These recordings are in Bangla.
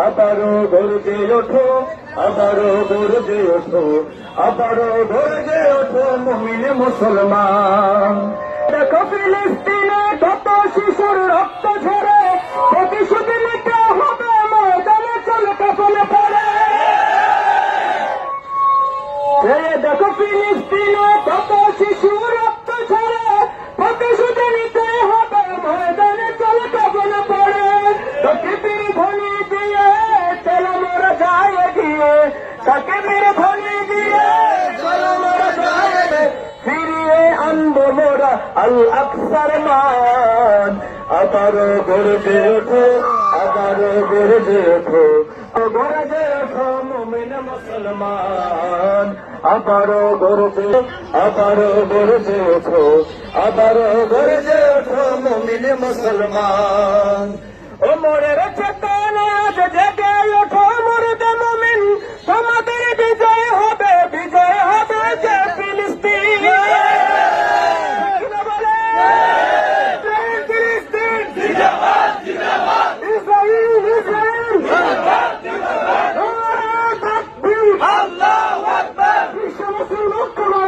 আবারও গর্জে ওঠো, আবারও গর্জে ওঠো, আবারও গর্জে ওঠো মুমিন মুসলমান। দেখো ফিলিস্তিনে কত শিশুর রক্ত ঝরে, প্রতিশোধ নিতে হবে ময়দানে চল কাফনে পড়ে। দেখো ফিলিস্তিনে কত শিশুর রক্ত ঝরে, প্রতিশোধ নিতে হবে ময়দানে চল কাফনে পড়ে। তোকে ধ্বনি দিয়ে চলো মোরা যায় গিয়ে, তাকে মেরে ধ্বনি দিয়ে চলো মোরা যায়, ফিরিয়ে আনবো মোরা আল আকসার মান। আবারও গর্জে ওঠো, আবারও গর্জে ওঠো, গর্জে ওঠো মুমিন মুসলমান। আবারও গর্জে, আবারও গর্জে ওঠো, আবারও গর্জে ওঠো মুমিন মুসলমান। ও মোরের চেতনা জেগে ওঠো মুর্দে মুমিন, তোমাদের বিজয় হবে, বিজয় হবে যে ফিলিস্তিন। ফিলিস্তিন জিন্দাবাদ, জিন্দাবাদ, ইসরাইল, ইসরাইল জিন্দাবাদ, জিন্দাবাদ, আল্লাহু আকবার। বিশ্ব মুসলিম ঐক্য করো,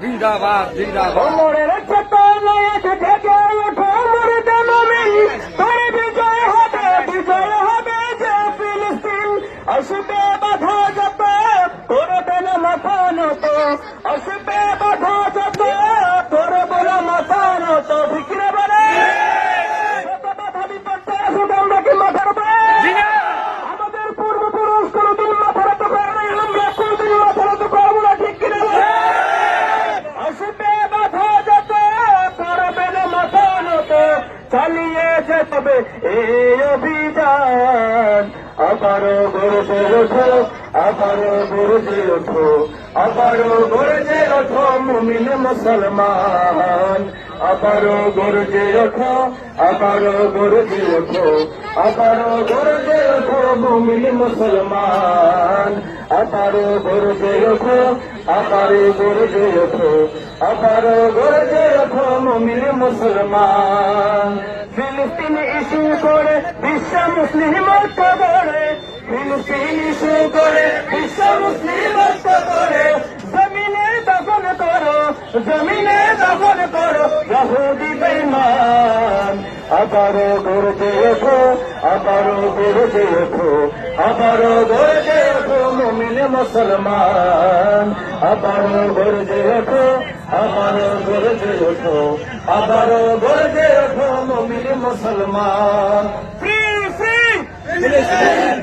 জিন্দাবাদ জিন্দাবাদ। মোরের চেতনায় জেগে ওঠো মুর্দে মুমিন, তোর বিজয় হবে, বিজয় হবে যে ফিলিস্তিন। আসবে বাধা যত, করবে না মাথা নত, আসবে বাধা যত, করবে না মাথা নত। ভিতরে বলে যত বাধা বিপত্তি আসুক আমরা কি মাথার উপরে? আমাদের পূর্বপুরুষ কোনদিন মাথা নত করে নাই, আমরা কোনদিন মাথা নত করবো না, ঠিক কিনা? আসবে বাধা যত, করবে না মাথা নত, চালিয়ে যেতে হবে এই অভিযান। আবারও গর্জে ওঠো, আবারও গর্জে ওঠো, আবারও গর্জে ওঠো মুমিন মুসলমান। আবারও গর্জে ওঠো, আবারও গর্জে ওঠো, আবারও গর্জে ওঠো মুমিন মুসলমান। আবারও গর্জে ওঠো, আবারও গর্জে ওঠো, আবারও গর্জে ওঠো মুমিন মুসলমান। ফিলিস্তিন ইস্যু করে বিশ্ব মুসলিম ঐক্য গড়ে, ফিলিস্তিন ইস্যু করে বিশ্ব মুসলিম ঐক্য গড়ে। জমিনে দখল করো, জমিনে দখল করো ইহুদি বেঈমান। আবারও গর্জে ওঠো, আবারও গর্জে ওঠো, আবারও গর্জে ওঠো মুমিন মুসলমান। আবারও গর্জে ওঠো, আবারও গর্জে ওঠো, আবারও গর্জে ওঠো মুমিন মুসলমান। ফ্রি ফ্রি ফিলিস্তিন।